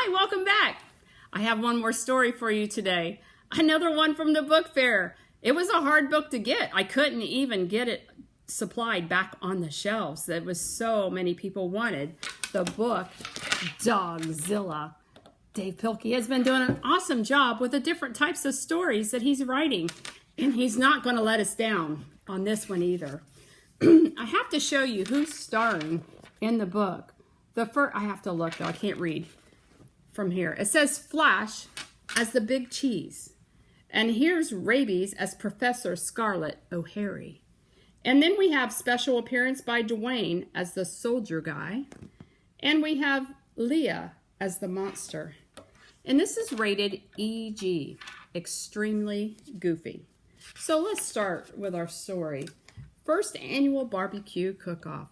Hi, welcome back. I have one more story for you today. Another one from the book fair. It was a hard book to get. I couldn't even get it supplied back on the shelves. There was so many people wanted the book Dogzilla. Dave Pilkey has been doing an awesome job with the different types of stories that he's writing, and he's not going to let us down on this one either. I have to show you who's starring in the book. I have to look though, I can't read from here. It says Flash as the Big Cheese. And here's Rabies as Professor Scarlet O'Hare. And then we have special appearance by Dwayne as the soldier guy. And we have Leah as the monster. And this is rated EG, extremely goofy. So let's start with our story. First annual barbecue cook-off.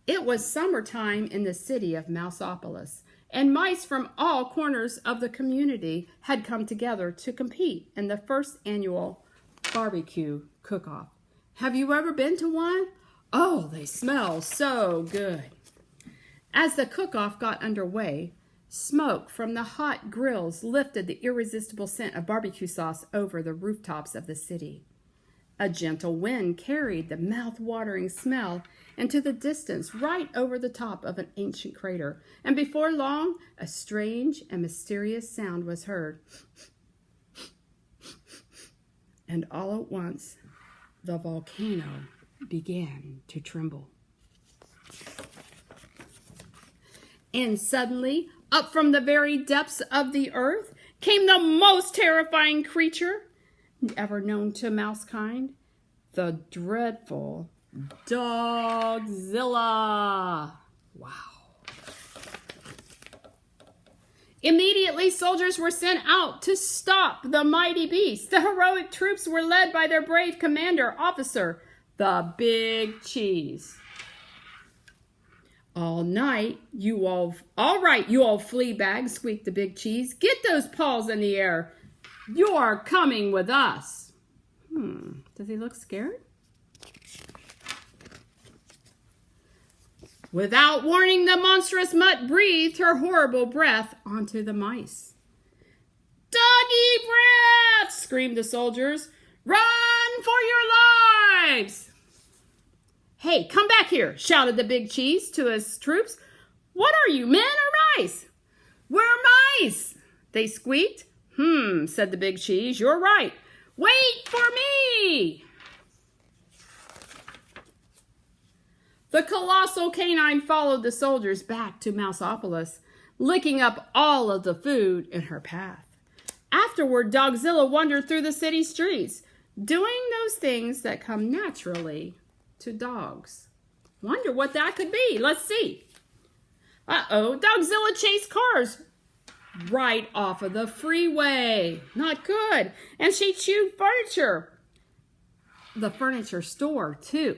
It was summertime in the city of Mouseopolis, and mice from all corners of the community had come together to compete in the first annual barbecue cook-off. Have you ever been to one? Oh, they smell so good. As the cook-off got underway, smoke from the hot grills lifted the irresistible scent of barbecue sauce over the rooftops of the city. A gentle wind carried the mouth-watering smell into the distance right over the top of an ancient crater, and before long, a strange and mysterious sound was heard. And all at once, the volcano began to tremble. And suddenly, up from the very depths of the earth, came the most terrifying creature ever known to mousekind, the dreadful Dogzilla. Wow. Immediately, soldiers were sent out to stop the mighty beast. The heroic troops were led by their brave commander, officer, the Big Cheese. All right, you all flea bags, squeaked the Big Cheese. Get those paws in the air. You're coming with us. Does he look scared? Without warning, the monstrous mutt breathed her horrible breath onto the mice. Doggy breath! Screamed the soldiers. Run for your lives! Hey, come back here, shouted the Big Cheese to his troops. What are you, men or mice? We're mice, they squeaked. Said the Big Cheese, you're right. Wait for me! The colossal canine followed the soldiers back to Mouseopolis, licking up all of the food in her path. Afterward, Dogzilla wandered through the city streets, doing those things that come naturally to dogs. Wonder what that could be. Let's see. Uh-oh, Dogzilla chased cars right off of the freeway. Not good. And she chewed furniture. The furniture store, too.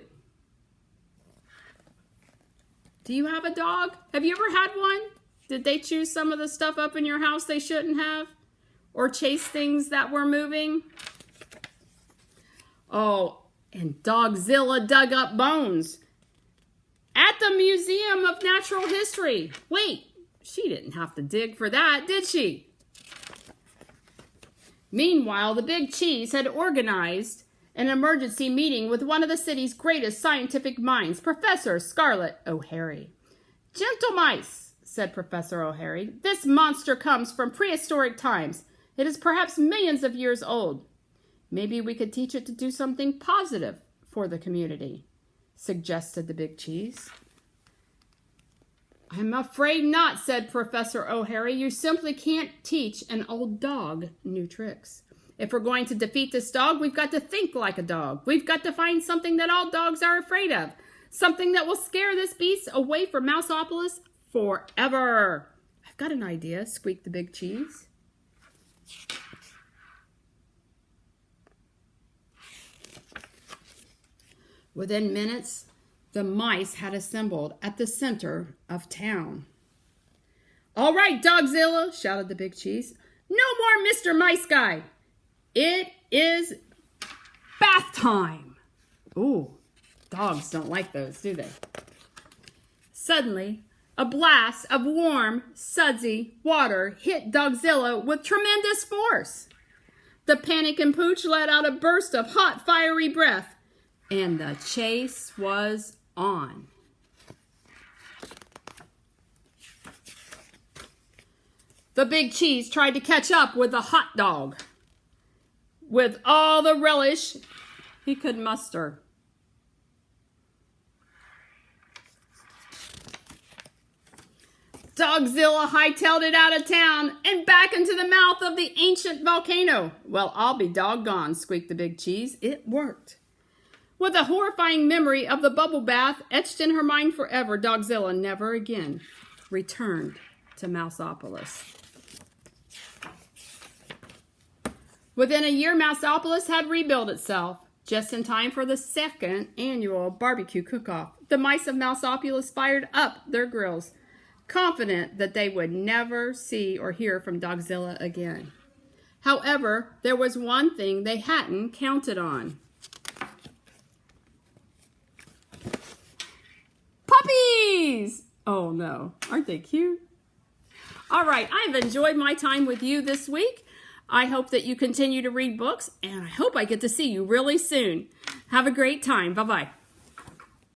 Do you have a dog? Have you ever had one? Did they chew some of the stuff up in your house they shouldn't have? Or chase things that were moving? Oh, and Dogzilla dug up bones at the Museum of Natural History. Wait, she didn't have to dig for that, did she? Meanwhile, the Big Cheese had organized an emergency meeting with one of the city's greatest scientific minds, Professor Scarlet O'Hare. Gentle mice, said Professor O'Hare, this monster comes from prehistoric times. It is perhaps millions of years old. Maybe we could teach it to do something positive for the community, suggested the Big Cheese. I'm afraid not, said Professor O'Hare. You simply can't teach an old dog new tricks. If we're going to defeat this dog, we've got to think like a dog. We've got to find something that all dogs are afraid of. Something that will scare this beast away from Mouseopolis forever. I've got an idea, squeaked the Big Cheese. Within minutes, the mice had assembled at the center of town. All right, Dogzilla, shouted the Big Cheese. No more Mr. Mice Guy. It is bath time. Ooh, dogs don't like those, do they? Suddenly, A blast of warm, sudsy water hit Dogzilla with tremendous force. The panicking Pooch let out a burst of hot, fiery breath, and the chase was on. The big cheese tried to catch up with the hot dog with all the relish he could muster. Dogzilla hightailed it out of town and back into the mouth of the ancient volcano. Well, I'll be doggone, squeaked the big cheese. It worked. With a horrifying memory of the bubble bath etched in her mind forever, Dogzilla never again returned to Mouseopolis. Within a year, Mouseopolis had rebuilt itself, just in time for the second annual barbecue cook-off. The mice of Mouseopolis fired up their grills, confident that they would never see or hear from Dogzilla again. However, there was one thing they hadn't counted on. Puppies! Oh no, aren't they cute? All right, I've enjoyed my time with you this week. I hope that you continue to read books, and I hope I get to see you really soon. Have a great time. Bye-bye.